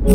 Yo,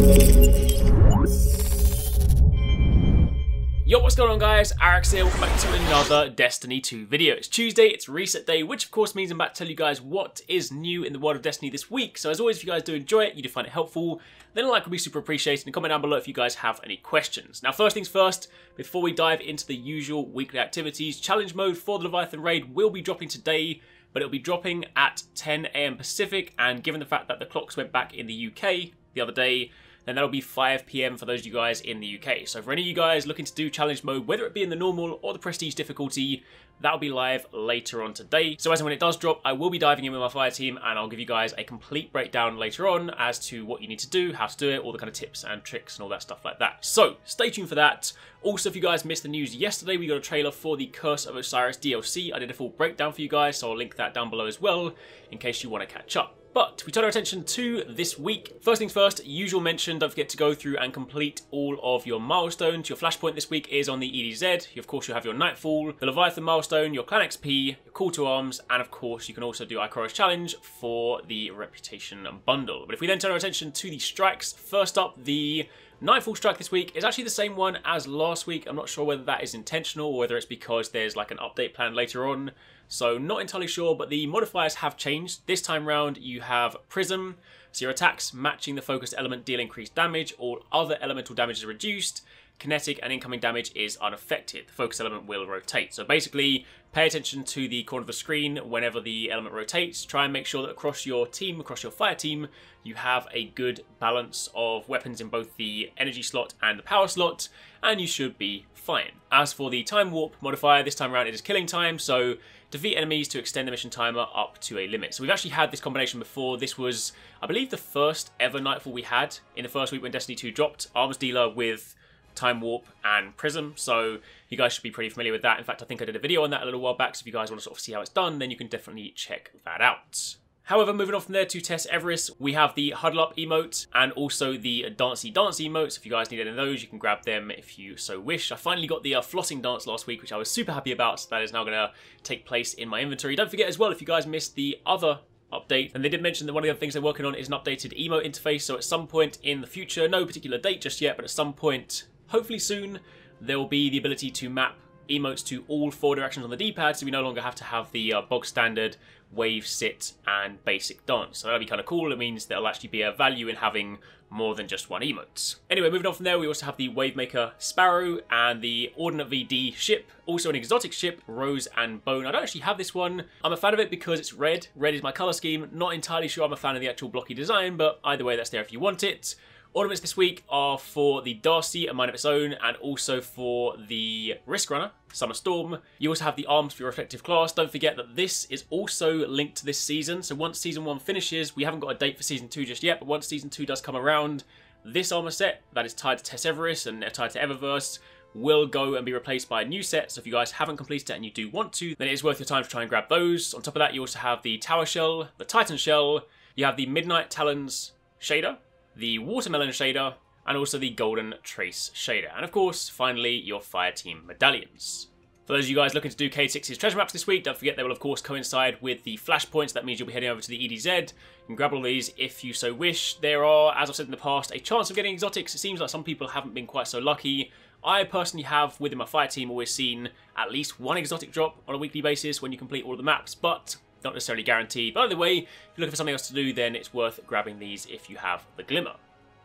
what's going on guys? Arekkz here, welcome back to another Destiny 2 video. It's Tuesday, it's reset day, which of course means I'm about to tell you guys what is new in the world of Destiny this week. So as always, if you guys do enjoy it, you do find it helpful, then a like would be super appreciated, and comment down below if you guys have any questions. Now first things first, before we dive into the usual weekly activities, challenge mode for the Leviathan raid will be dropping today, but it'll be dropping at 10 AM Pacific, and given the fact that the clocks went back in the UK the other day, then that'll be 5 PM for those of you guys in the UK. So for any of you guys looking to do challenge mode, whether it be in the normal or the prestige difficulty, that'll be live later on today. So as and when it does drop, I will be diving in with my fire team, and I'll give you guys a complete breakdown later on as to what you need to do, how to do it, all the kind of tips and tricks and all that stuff like that. So stay tuned for that. Also, if you guys missed the news yesterday, we got a trailer for the Curse of Osiris DLC. I did a full breakdown for you guys, so I'll link that down below as well in case you want to catch up. But we turn our attention to this week. First things first, usual mention, don't forget to go through and complete all of your milestones. Your flashpoint this week is on the EDZ. Of course, you'll have your Nightfall, the Leviathan milestone, your Clan XP, your Call to Arms, and of course, you can also do Ikora's Challenge for the Reputation Bundle. But if we then turn our attention to the strikes, first up, the Nightfall strike this week is actually the same one as last week. I'm not sure whether that is intentional or whether it's because there's like an update plan later on. So not entirely sure, but the modifiers have changed. This time round you have Prism, so your attacks matching the focused element deal increased damage, all other elemental damage is reduced, kinetic and incoming damage is unaffected. The focus element will rotate. So basically, pay attention to the corner of the screen whenever the element rotates. Try and make sure that across your team, across your fire team, you have a good balance of weapons in both the energy slot and the power slot, and you should be fine. As for the time warp modifier, this time around it is killing time, so defeat enemies to extend the mission timer up to a limit. So we've actually had this combination before. This was, I believe, the first ever Nightfall we had in the first week when Destiny 2 dropped. Arms Dealer with Time Warp and Prism, so you guys should be pretty familiar with that. In fact, I think I did a video on that a little while back, so if you guys want to sort of see how it's done, then you can definitely check that out. However, moving on from there to test Everest, we have the Huddle Up emote and also the Dancey Dance emotes. If you guys need any of those, you can grab them if you so wish. I finally got the flossing dance last week, which I was super happy about, so that is now going to take place in my inventory. Don't forget as well, if you guys missed the other update, and they did mention that one of the other things they're working on is an updated emote interface, so at some point in the future, no particular date just yet, but at some point, hopefully soon, there will be the ability to map emotes to all 4 directions on the D-pad, so we no longer have to have the bog standard wave, sit, and basic dance. So that'll be kind of cool. It means there'll actually be a value in having more than just one emote. Anyway, moving on from there, we also have the Wavemaker Sparrow and the Ordnate VD ship, also an exotic ship, Rose and Bone. I don't actually have this one. I'm a fan of it because it's red. Red is my color scheme. Not entirely sure I'm a fan of the actual blocky design, but either way, that's there if you want it. Ornaments this week are for the Darcy, a mind of its own, and also for the Risk Runner, Summer Storm. You also have the arms for your respective class. Don't forget that this is also linked to this season. So once Season 1 finishes, we haven't got a date for Season 2 just yet, but once Season 2 does come around, this armor set that is tied to Tess Everest and tied to Eververse will go and be replaced by a new set. So if you guys haven't completed it and you do want to, then it is worth your time to try and grab those. On top of that, you also have the Tower Shell, the Titan Shell, you have the Midnight Talons shader, the Watermelon shader, and also the Golden Trace shader. And of course, finally, your Fire Team medallions. For those of you guys looking to do K6's treasure maps this week, don't forget they will of course coincide with the flashpoints. That means you'll be heading over to the EDZ. You can grab all these if you so wish. There are, as I've said in the past, a chance of getting exotics. It seems like some people haven't been quite so lucky. I personally have, within my Fire Team, always seen at least one exotic drop on a weekly basis when you complete all of the maps, but not necessarily guaranteed. But either way, if you're looking for something else to do, then it's worth grabbing these if you have the glimmer.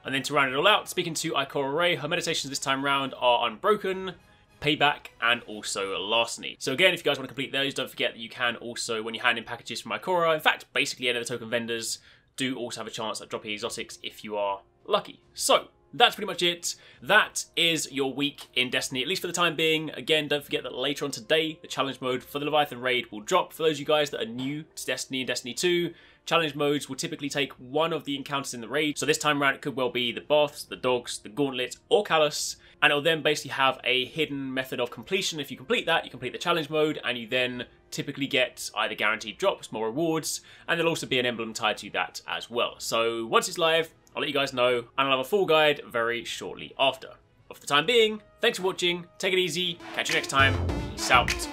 And then to round it all out, speaking to Ikora, her meditations this time round are Unbroken, Payback, and also Larceny. So again, if you guys want to complete those, don't forget that you can also, when you hand in packages from Ikora, in fact, basically any of the token vendors do also have a chance at dropping exotics if you are lucky. So that's pretty much it. That is your week in Destiny, at least for the time being. Again, don't forget that later on today, the challenge mode for the Leviathan raid will drop. For those of you guys that are new to Destiny and Destiny 2, challenge modes will typically take one of the encounters in the raid. So this time around, it could well be the Baths, the Dogs, the Gauntlet, or Callus. And it'll then basically have a hidden method of completion. If you complete that, you complete the challenge mode, and you then typically get either guaranteed drops, more rewards, and there'll also be an emblem tied to that as well. So once it's live, I'll let you guys know, and I'll have a full guide very shortly after. But for the time being, thanks for watching, take it easy, catch you next time, peace out.